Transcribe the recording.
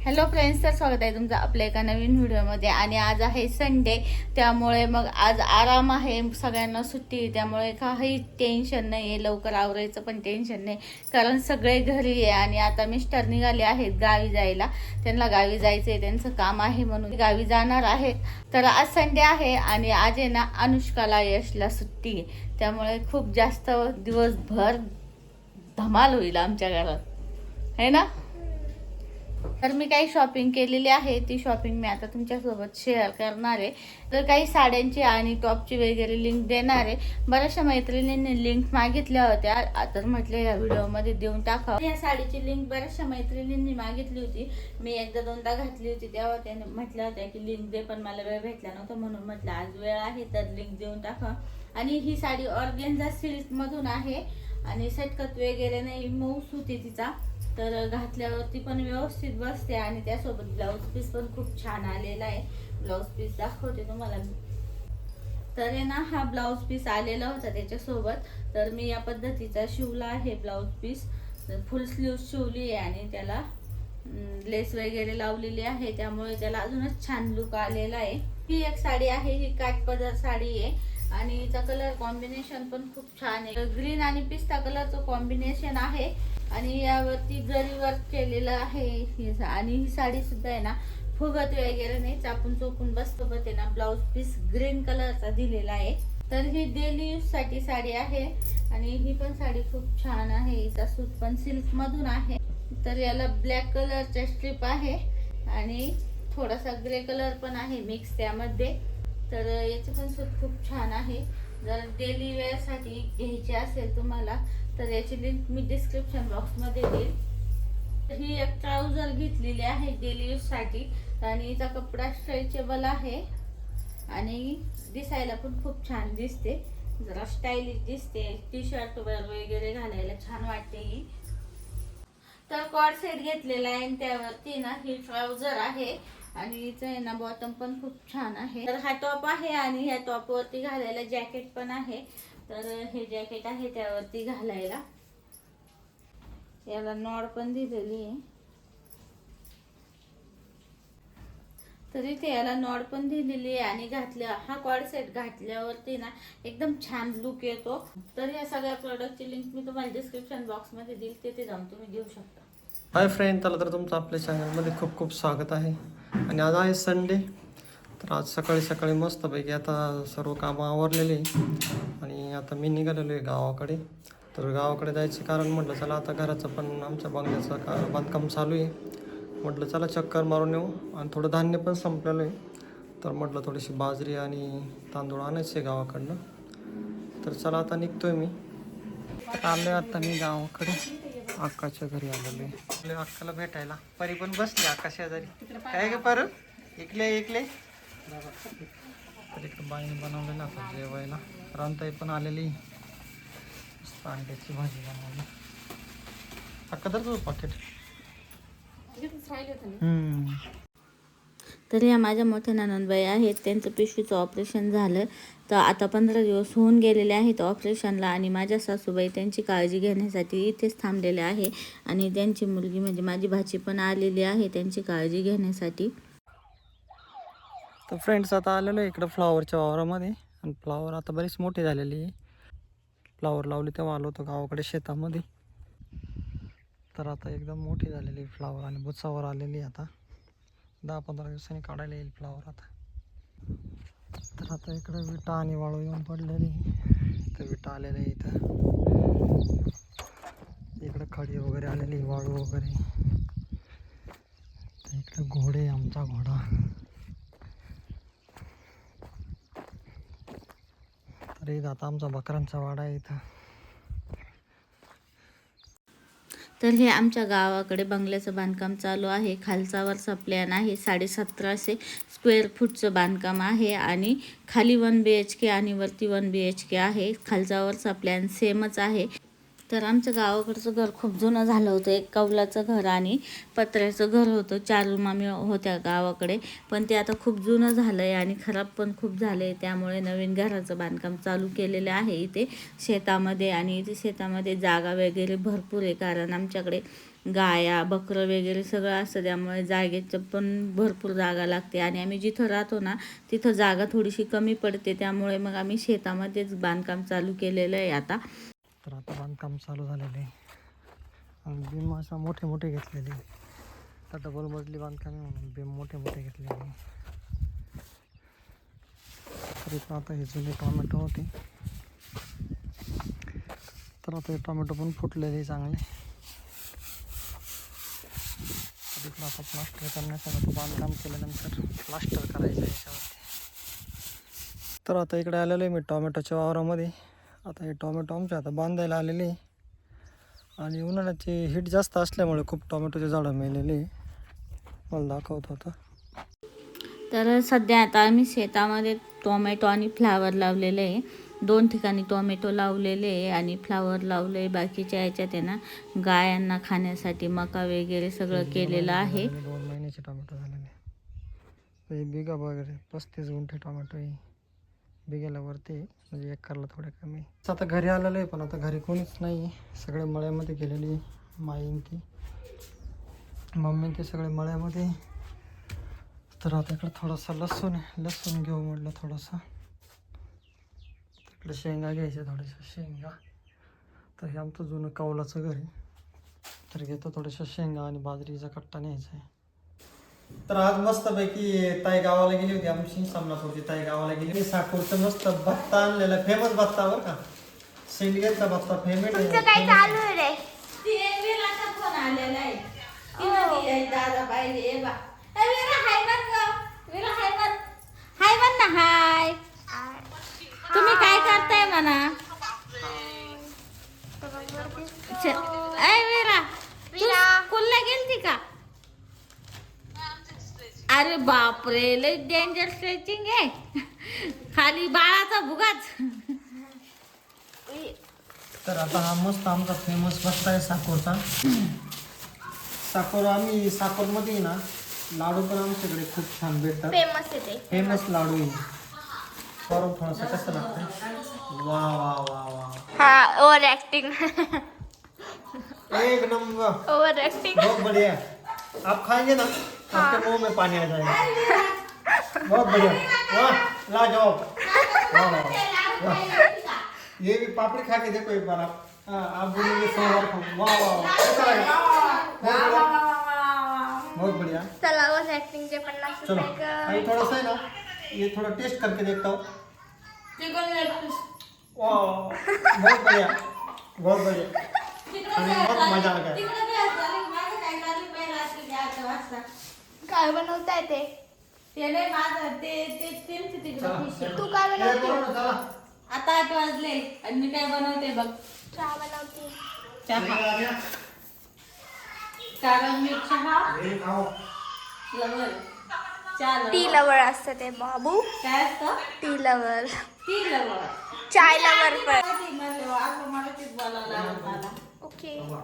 Hello friends, तर स्वागत आहे तुमचं आपल्या एका नवीन व्हिडिओमध्ये. आणि आज आहे संडे, त्यामुळे मग आज आराम आहे, सगळ्यांना सुट्टी आहे, त्यामुळे काही टेन्शन नाही आहे. लवकर आवरायचं पण टेन्शन नाही, कारण सगळे घरी आहे. आणि आता मिस्टर निघाले आहेत गावी जायला, त्यांना गावी जायचं आहे, त्यांचं काम आहे म्हणून गावी जाणार आहेत. तर आज संडे आहे आणि आज आहे ना अनुष्काला यशला सुट्टी आहे, त्यामुळे खूप जास्त दिवसभर धमाल होईल आमच्या घरात, है ना. तर मी काही शॉपिंग केलेली आहे, ती शॉपिंग मी आता तुमच्यासोबत शेअर करणार आहे. तर काही साड्यांची आणि टॉपची वगैरे लिंक देणार आहे. बऱ्याचशा मैत्रिणींनी लिंक मागितल्या होत्या, तर म्हटलं या व्हिडिओमध्ये देऊन टाकावं. या साडीची लिंक बऱ्याचशा मैत्रिणींनी मागितली होती, मी एकदा दोनदा घातली होती, तेव्हा त्याने म्हटलं होत्या की लिंक दे, पण मला वेळ भेटला नव्हता, म्हणून म्हटलं आज वेळ आहे तर लिंक देऊन टाका. आणि ही साडी ऑर्गेन्झा सिल्कमधून आहे आणि सटकत वगैरे नाही, मऊस होती तिचा, तर घातल्यावरती पण व्यवस्थित बसते. आणि त्यासोबत ब्लाऊज पीस पण खूप छान आलेला आहे. ब्लाऊज पीस दाखवते तुम्हाला. तर आहे ना, हा ब्लाऊज पीस आलेला होता त्याच्यासोबत, तर मी या पद्धतीचा शिवला आहे ब्लाऊज पीस. फुल स्लीव शिवली आहे आणि त्याला लेस वगैरे लावलेली आहे, त्यामुळे त्याला अजूनच छान लुक आलेला आहे. ही एक साडी आहे, ही काठपदर साडी आहे आणि हिचा कलर कॉम्बिनेशन पण खूप छान आहे. ग्रीन आणि पिस्ता कलरचं कॉम्बिनेशन आहे आणि यावरती जरी वर्क केलेलं आहे. आणि ही साडी सुद्धा आहे ना, फुगत वगैरे नाही, चापून चोपून बसतो बघते ना. ब्लाऊज पीस ग्रीन कलरचा दिलेला आहे. तर ही डेली यूज साठी साडी आहे आणि ही पण साडी खूप छान आहे. हिचा सूत पण सिल्क मधून आहे. तर याला ब्लॅक कलरच्या स्ट्रिप आहे आणि थोडासा ग्रे कलर पण आहे मिक्स त्यामध्ये. तर याचे पण सूत खूप छान आहे. जर डेली वेअर साठी घ्यायची असेल तुम्हाला, तर याची लिंक मी डिस्क्रिप्शन बॉक्स मध्ये देईल. ही एक ट्राउझर घेतलेली आहे डेली यूज साठी आणि हिचा कपडा स्ट्रेचेबल आहे आणि दिसायला पण खूप छान दिसते, जरा स्टायलिश दिसते. टी शर्ट वगैरे घालायला छान वाटते ही. तर कॉर्ड सेट घेतलेला आहे आणि त्यावरती ना ही ट्राउझर आहे आणि हिचं आहे ना बॉटम पण खूप छान आहे. तर हा टॉप आहे आणि ह्या टॉप वरती घालायला जॅकेट पण आहे. तर हे जॅकेट आहे त्यावरती घालायला. याला नॉड पण दिलेली आहे, तर इथे याला नॉड पण दिलेली आहे. आणि हा कॉर्ड सेट घातल्यावरती ना एकदम छान लुक येतो. तर या सगळ्या प्रोडक्टची लिंक मी तुम्हाला डिस्क्रिप्शन बॉक्स मध्ये देईल, तिथे जाऊन तुम्ही घेऊ शकता. हाय फ्रेंड, त्याला तर तुमचं आपल्या चॅनलमध्ये खूप खूप स्वागत आहे. आणि आज आहे संडे, तर आज सकाळी सकाळी मस्तपैकी आता सर्व कामं आवरलेले आणि आता मी निघालेलो आहे गावाकडे. तर गावाकडे जायचं कारण म्हटलं चला आता घराचं पण आमच्या बंगल्याचं बांधकाम चालू आहे, म्हटलं चला चक्कर मारून येऊ. आणि थोडं धान्य पण संपलेलं आहे, तर म्हटलं थोडीशी बाजरी आणि तांदूळ आणायचे गावाकडनं. तर चला आता निघतोय मी. आलो आता मी गावाकडे, अक्काच्या घरी आलेलो आहे. अक्काला भेटायला परी पण बसली अक्का शेजारी. काय ग पर इकले तर इकडं बाईने बनवलेलं आता जेवायला. रामताई पण आलेली, अंड्याची भाजी बनवली. अक्का तर तुझं पाकिट. तर या माझ्या मोठ्या ननंदबाई आहेत, त्यांचं पिशवीचं ऑपरेशन झालं, तर आता 15 दिवस होऊन गेलेले आहेत ऑपरेशनला. आणि माझ्या सासूबाई त्यांची काळजी घेण्यासाठी इथेच थांबलेले आहे आणि त्यांची मुलगी म्हणजे माझी भाची पण आलेली आहे त्यांची काळजी घेण्यासाठी. तर फ्रेंड्स आता आलेलो आहे इकडं फ्लॉवरच्या वावरामध्ये. आणि फ्लॉवर आता बरीच मोठी झालेली आहे. फ्लॉवर लावली तेव्हा आलो होतो गावाकडे शेतामध्ये. तर आता एकदम मोठी झालेली फ्लॉवर आणि बुचावर आलेली आता 10-15 दिवसांनी काढायला येईल फ्लॉवर आता. तर आता इकडं विटा आणि वाळू येऊन पडलेली, तर विटा आलेल्या इथं. इकडं खडी वगैरे आलेली, वाळू वगैरे. इकडं घोडे, आमचा घोडा. तर इथं आता आमचा बकरांचा वाडा आहे इथं. तर हे आमच्या गावाकडे बंगल्याचं बांधकाम चालू आहे. खालचा वरचा प्लॅन आहे, 1750 स्क्वेअर फूटचं बांधकाम आहे आणि खाली 1 BHK आणि वरती 1 BHK आहे. खालचा वरचा प्लॅन सेमच आहे. तर आमचं गावाकडचं घर खूप जुनं झालं होतं. एक कौलाचं घर आणि पत्र्याचं घर होतं. 4 रूम आम्ही होत्या गावाकडे, पण ते आता खूप जुनं झालं आहे आणि खराब पण खूप झालं आहे. त्यामुळे नवीन घराचं बांधकाम चालू केलेलं आहे इथे शेतामध्ये. आणि इथे शेतामध्ये जागा वगैरे भरपूर आहे, कारण आमच्याकडे गाया बकरं वगैरे सगळं असतं, त्यामुळे जागेचं पण भरपूर जागा लागते. आणि आम्ही जिथं राहतो ना तिथं जागा थोडीशी कमी पडते, त्यामुळे मग आम्ही शेतामध्येच बांधकाम चालू केलेलं आहे आता. तर आता बांधकाम चालू झालेलं आहे आणि बीम असा मोठे मोठे घेतलेले. आता डबल मजली बांधकाम आहे म्हणून बीम मोठे मोठे घेतलेले. तर इथं आता हे जुने टोमॅटो होते, तर आता हे टोमॅटो पण फुटलेले चांगले. तर इकडं आता प्लास्टर करण्यासाठी बांधकाम केल्यानंतर प्लास्टर करायचं आहे याच्यावरती. तर आता इकडे आलेलो आहे मी टोमॅटोच्या वावरामध्ये. आता हे टोमॅटो आमचे आता बांधायला आलेले आणि उन्हाळ्याची हीट जास्त असल्यामुळे खूप टोमॅटोचे झाडं मेलेले. मला दाखवत होतं. तर सध्या आता आम्ही शेतामध्ये टोमॅटो आणि फ्लावर लावलेले आहे. 2 ठिकाणी टोमॅटो लावलेले आहे आणि फ्लावर लावले आहे. बाकीच्या ह्याच्यात आहे ना गायांना खाण्यासाठी मका वगैरे सगळं केलेलं आहे. 2 महिन्याचे टोमॅटो झालेले. हे बिगा वगैरे 35 गुंठे टोमॅटो आहे. बिघ्याला वरती म्हणजे एकरला थोडे कमी. आता घरी आलेलं आहे, पण आता घरी कोणीच नाही, सगळे मळ्यामध्ये गेलेली. माईन ती मम्मी ते सगळे मळ्यामध्ये. तर आता इकडं थोडासा लसूण घेऊ म्हटलं थोडासा. तिकडे शेंगा घ्यायच्या थोड्याशा शेंगा. तर हे आमचं जुनं कौलाचं घर आहे, तर घेतो थोड्याशा शेंगा आणि बाजरीचा कट्टा न्यायचा आहे. तर आज मस्तपैकी ताई गावाला गेली होती आमची, सामनापूरची ताई गावाला गेली. साकूरचं मस्त भत्ता आणलेला, फेमस भत्ता बरं का, शेंडग्याचा भत्ता फेमस. काय चालू आहे रे? फोन आलेला आहे की दादा पाहिजे बा. हाय म्हण ना. हाय, तुम्ही काय करताय म्हणा. वीरा स्कूलला गेलती का? अरे बापरे, लय डेंजर स्ट्रेचिंग आहे. खाली बाळाचा भुगाच. तर आता हा मस्त आमचा फेमस भत्ता आहे साकोरचा. आम्ही साकोरमध्ये ना लाडू पण आमच्याकडे खूप छान भेटतात. फेमस आहे ते. फेमस लाडू आहे. थोडंसं कसं लागतं. वा वा वा वा, हाँ, ओवर एक्टिंग. एक नंबर, ओवर एक्टिंग. बहुत बढ़िया. आप खाएंगे ना आपके मुंह में पानी आ जाएगा. बहुत बढ़िया, वाह लाजवाब, वाह वाह वाह. ये भी पापड़ी खा के देखो एक बार आप. हाँ, आप बोलेंगे 100 बार खाओ. वाह वाह, कैसा लगा? बहुत बढ़िया. चला ओवर एक्टिंग चे 50 चलो रुपए का. अभी थोड़ा सा है ना, ये थोड़ा टेस्ट करके देखता हूँ. वाह, बहुत बढ़िया, बहुत बढ़िया. आणि बहुत मजा आ गया. काय बनवताय ते? तू काय ये बनवते? करो ना, चला. आता 8 वाजले आणि मी काय बनवते बघ, चहा बनवते. चहा. आ गया. कारण मी चहा ये खाओ. लवर, चहा लवर. टी लवर असतं ते बाबू. काय असतं? Tea lover. Tea lover. Chai lover पण. मला तेच बोलावं लागलं मला. ओके. वा.